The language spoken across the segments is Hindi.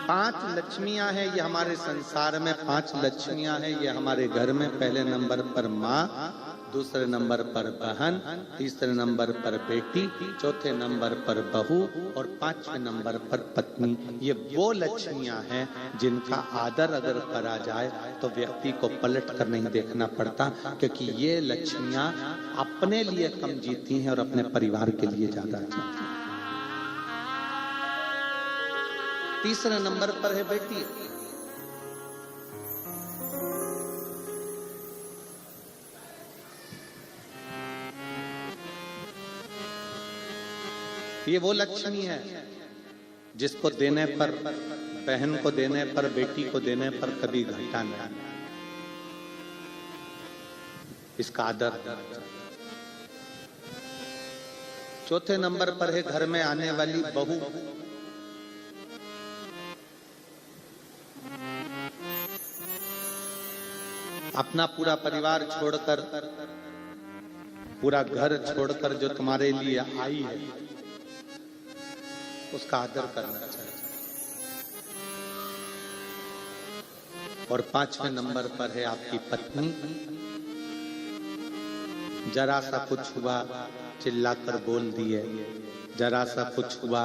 पांच लक्ष्मियां हैं ये हमारे संसार में, पांच लक्ष्मियां हैं ये हमारे घर में। पहले नंबर पर माँ, दूसरे नंबर पर बहन, तीसरे नंबर पर बेटी, चौथे नंबर पर बहू और पांचवें नंबर पर पत्नी। ये वो लक्ष्मियां हैं जिनका आदर अगर करा जाए तो व्यक्ति को पलट कर नहीं देखना पड़ता, क्योंकि ये लक्ष्मियां अपने लिए कम जीती हैं और अपने परिवार के लिए ज्यादा जीती हैं। तीसरे नंबर पर है बेटी। ये वो लक्ष्मी है जिसको देने पर, बहन को देने पर, बेटी को देने पर कभी घाटा नहीं, इसका आदर। चौथे नंबर पर है घर में आने वाली बहू। अपना पूरा परिवार छोड़कर, पूरा घर छोड़कर जो तुम्हारे लिए आई है उसका आदर करना चाहिए। और पांचवें नंबर पर है आपकी पत्नी। जरा सा कुछ हुआ चिल्लाकर बोल दिए, जरा सा कुछ हुआ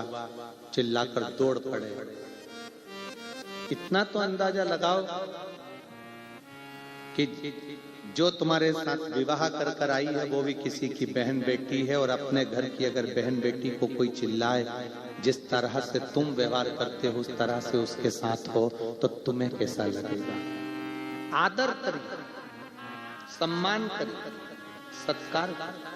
चिल्लाकर दौड़ पड़े। इतना तो अंदाजा लगाओ कि जो तुम्हारे साथ विवाह कर कर आई है वो भी किसी की बहन बेटी है, और अपने घर की अगर बहन बेटी को कोई चिल्लाए, जिस तरह से तुम व्यवहार करते हो उस तरह से उसके साथ हो तो तुम्हें कैसा लगेगा? आदर करिए, सम्मान करिए, सत्कार करिए।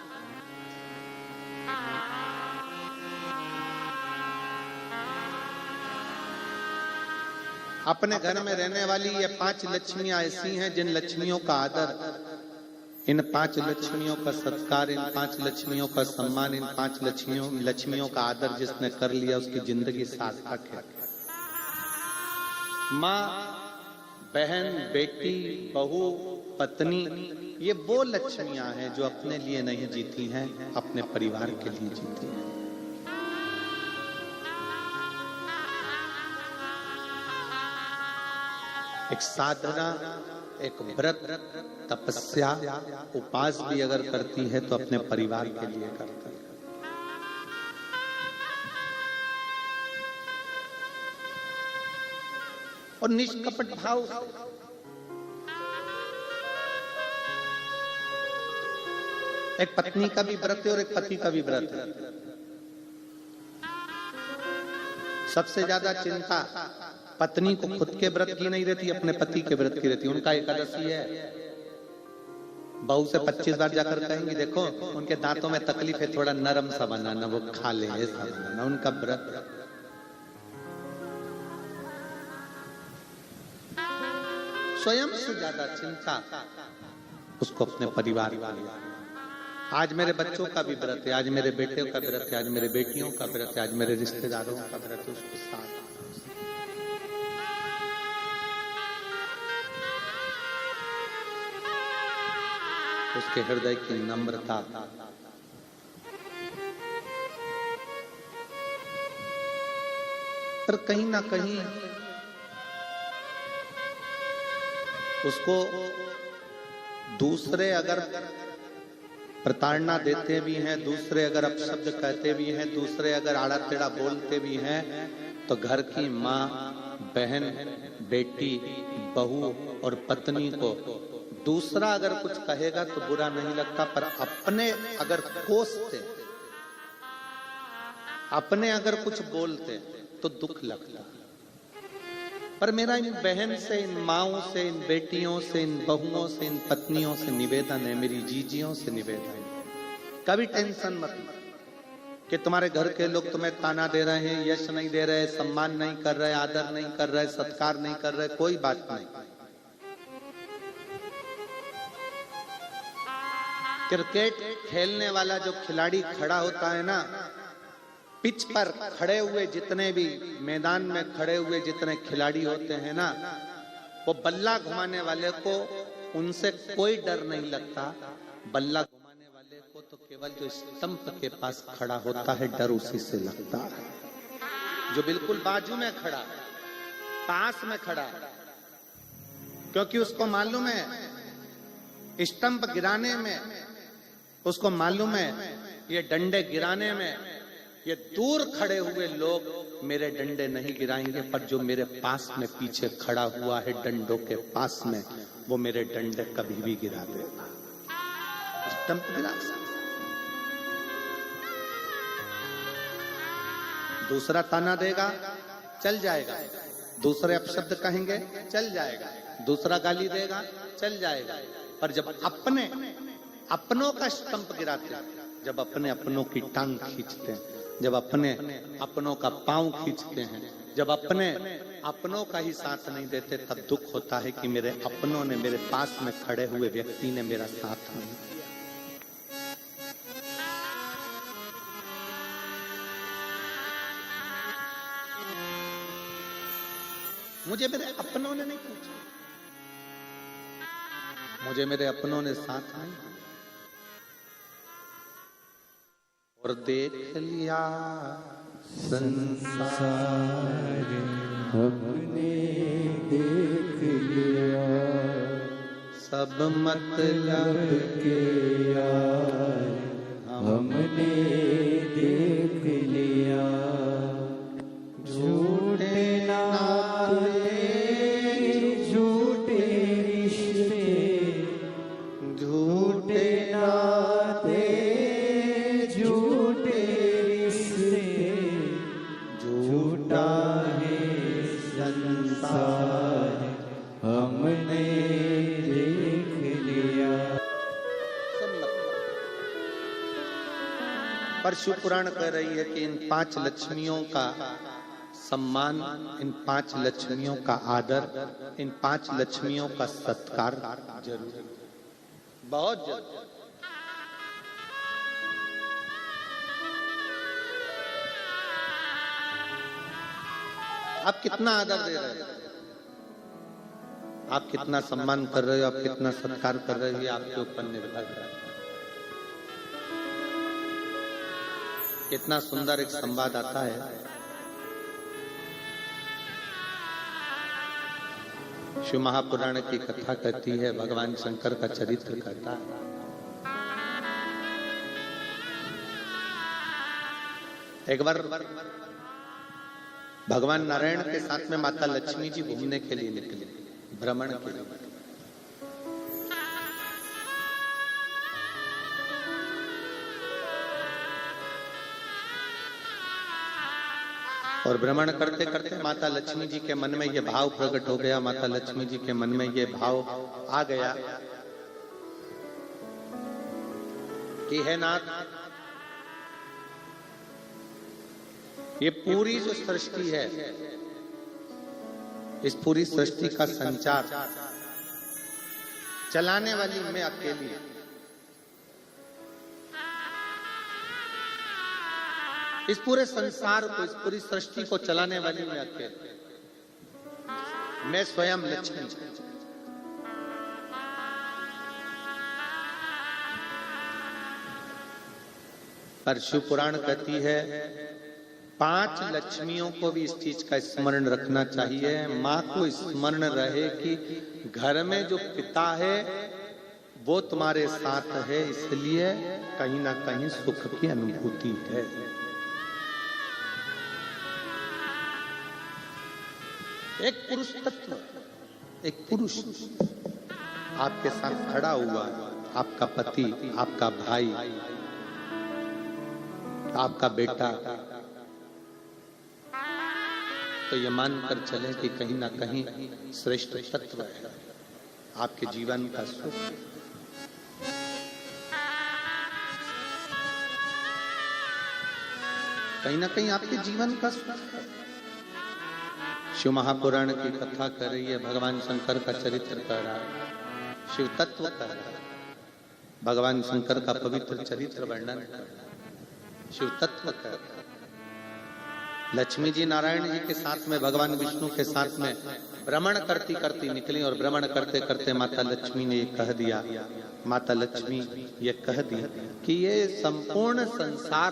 अपने घर में रहने वाली ये पांच लक्ष्मियां ऐसी हैं जिन लक्ष्मियों का आदर, इन पांच लक्ष्मियों का सत्कार, इन पांच लक्ष्मियों का सम्मान, इन पांच लक्ष्मियों का आदर जिसने कर लिया उसकी जिंदगी सार्थक है। माँ, बहन, बेटी, बहू, पत्नी, ये वो लक्ष्मियां हैं जो अपने लिए नहीं जीती हैं, अपने परिवार के लिए जीती हैं। एक साधना, एक व्रत, तपस्या, उपास भी अगर करती है तो अपने परिवार के लिए करती है। और निष्कपट भाव, एक पत्नी का भी व्रत है और एक पति का भी व्रत है। सबसे ज्यादा चिंता पत्नी को खुद के व्रत की नहीं रहती, अपने पति के व्रत की रहती। उनका एकादशी है, बहू से 25 बार जाकर कहेंगे देखो उनके दांतों में तकलीफ है, थोड़ा नरम सा बनाना, वो खा ले, ऐसा बनाना उनका व्रत। स्वयं से ज्यादा चिंता उसको अपने परिवार वाले। आज मेरे बच्चों का भी व्रत है, आज मेरे बेटे का व्रत है, आज मेरे बेटियों का व्रत है, आज मेरे रिश्तेदारों का व्रत है, उसके साथ उसके हृदय की नम्रता, पर कहीं ना कहीं उसको दूसरे अगर प्रताड़ना देते भी हैं, दूसरे अगर अपशब्द कहते भी हैं, दूसरे अगर आड़ा टेढ़ा बोलते भी हैं, तो घर की माँ, बहन, बेटी, बहू और पत्नी को दूसरा अगर कुछ कहेगा तो बुरा नहीं लगता, पर अपने अगर कोसते, अपने अगर कुछ बोलते तो दुख लगता। पर मेरा इन बहन से, इन माँओं से, इन बेटियों से, इन बहुओं से, इन पत्नियों से निवेदन है, मेरी जीजियों से निवेदन है, कभी टेंशन मत कि तुम्हारे घर के लोग तुम्हें ताना दे रहे हैं, यश नहीं दे रहे, सम्मान नहीं कर रहे, आदर नहीं कर रहे, सत्कार नहीं कर रहे, कोई बात नहीं। क्रिकेट खेलने वाला जो खिलाड़ी खड़ा होता है ना, पिच पर खड़े हुए जितने भी मैदान में खड़े हुए जितने खिलाड़ी होते हैं ना, वो बल्ला घुमाने वाले को उनसे कोई डर नहीं लगता। बल्ला घुमाने वाले को तो केवल जो स्टंप के पास खड़ा होता है डर उसी से लगता है, जो बिल्कुल बाजू में खड़ा है। पास में खड़ा है, क्योंकि उसको मालूम है स्टंप गिराने में, उसको मालूम है ये डंडे गिराने में ये दूर खड़े हुए लोग मेरे डंडे नहीं गिराएंगे, पर जो मेरे पास में पीछे खड़ा हुआ है डंडों के पास में, वो मेरे डंडे कभी भी गिरा देगा। स्टंप गिरा सकता, दूसरा ताना देगा चल जाएगा, दूसरे अपशब्द कहेंगे चल जाएगा, दूसरा गाली देगा चल जाएगा, पर जब अपनों का स्टंप गिराते हैं, जब अपने अपनों की टांग खींचते हैं, जब अपने अपनों का पांव खींचते हैं, जब अपने अपनों का ही साथ नहीं देते, तब दुख होता है कि मेरे अपनों ने, मेरे पास में खड़े हुए व्यक्ति ने मेरा साथ नहीं दिया। मुझे मेरे अपनों ने नहीं पूछा, मुझे मेरे अपनों ने साथ नहीं दिया। और देख लिया संसार हमने देख लिया, सब मतलब के यार हमने देख लिया, झूठे नाते झूठे रिश्ते, झूठे नाते झूठे रिश्ते, झूठा है संसार हमने देख लिया। पर शिव पुराण कह रही है कि इन 5 लक्ष्मियों का सम्मान, इन 5 लक्ष्मियों का आदर, इन 5 लक्ष्मियों का सत्कार जरूरी, बहुत जरूरी। आप कितना आदर दे रहे हो, आप कितना सम्मान कर रहे हो, आप कितना सत्कार कर रहे हो, ये आपके ऊपर निर्भर है। कितना सुंदर एक संवाद आता है, शिव महापुराण की कथा कहती है, भगवान शंकर का चरित्र कहता है। एक बार भगवान नारायण के साथ में माता लक्ष्मी जी घूमने के लिए निकले, भ्रमण के लिए। और भ्रमण करते करते माता लक्ष्मी जी के मन में ये भाव प्रकट हो गया, माता लक्ष्मी जी के मन में ये भाव आ गया कि है नाथ, ये पूरी जो सृष्टि है, इस पूरी सृष्टि का संचार चलाने वाली मैं अकेली, इस पूरे संसार को, इस पूरी सृष्टि को चलाने वाली मैं अकेली, मैं स्वयं लक्ष्मी। पर शिव पुराण कहती है 5 लक्ष्मियों को भी इस चीज का स्मरण रखना चाहिए। माँ को स्मरण रहे कि घर में जो पिता है वो तुम्हारे साथ है, इसलिए कहीं ना कहीं सुख की अनुभूति है। एक पुरुष तत्व, एक पुरुष आपके साथ खड़ा हुआ, आपका पति, आपका भाई, आपका बेटा, तो ये मानकर चले कि कहीं ना कहीं श्रेष्ठ तत्व है आपके जीवन का सुख। कहीं ना कहीं आपके जीवन का सुख। शिव महापुराण की कथा कर रही है, भगवान शंकर का चरित्र कर रहा है, शिव तत्व कर रहा है, भगवान शंकर का पवित्र चरित्र वर्णन कर रहा है, शिव तत्व कर रहा है। लक्ष्मी जी नारायण जी के साथ में, भगवान विष्णु के साथ में भ्रमण करती करती निकली, और भ्रमण करते करते माता लक्ष्मी ने ये कह दिया, माता लक्ष्मी ये कह दी कि ये संपूर्ण संसार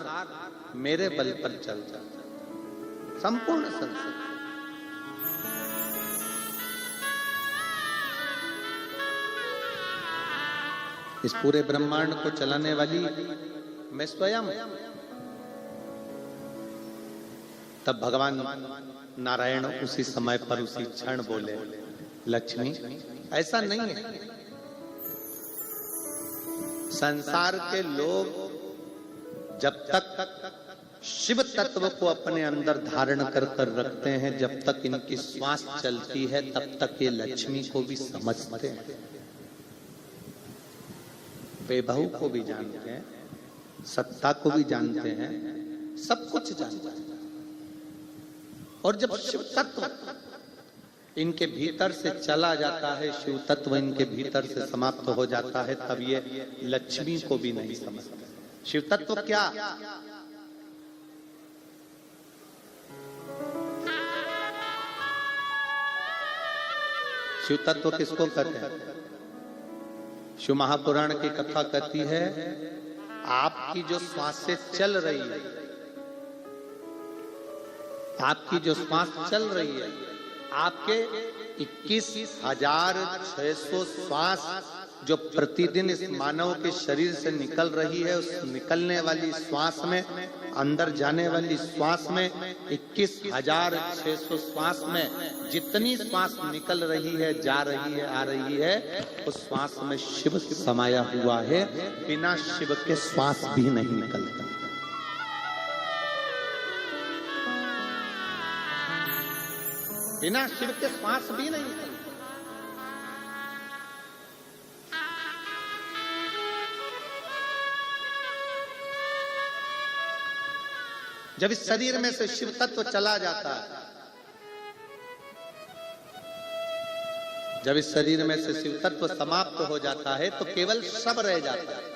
मेरे बल पर चल जाता, संपूर्ण संसार। इस पूरे ब्रह्मांड को चलाने वाली मैं स्वयं। तब भगवान नारायण उसी समय पर उसी क्षण बोले, लक्ष्मी ऐसा नहीं है। संसार के लोग जब तक शिव तत्व को अपने अंदर धारण कर कर रखते हैं, जब तक इनकी श्वास चलती है तब तक ये लक्ष्मी को भी समझते हैं, बेबहू को भी जानते हैं, सत्ता को भी जानते हैं, सब कुछ जानते हैं। और जब शिव तत्व इनके भीतर से चला जाता है, शिव तत्व इनके भीतर से समाप्त हो जाता है, तब ये लक्ष्मी को भी नहीं समझते। शिव तत्व क्या? शिव तत्व किसको कहते हैं? शिव महापुराण की कथा कहती है, आपकी जो श्वासें चल रही है, आपकी जो श्वास चल रही है, आपके 21,600 श्वास जो प्रतिदिन इस मानव के शरीर से निकल रही है, उस निकलने वाली श्वास में, अंदर जाने वाली श्वास में, 21,600 श्वास में जितनी श्वास निकल रही है, जा रही है, आ रही है, उस श्वास में शिव समाया हुआ है। बिना शिव के श्वास भी नहीं निकलता। बिना शिव के श्वास भी नहीं निकलता। जब इस शरीर में से शिव तत्व चला जाता है, जब इस शरीर में से शिव तत्व समाप्त हो जाता है, तो केवल शव रह जाता है।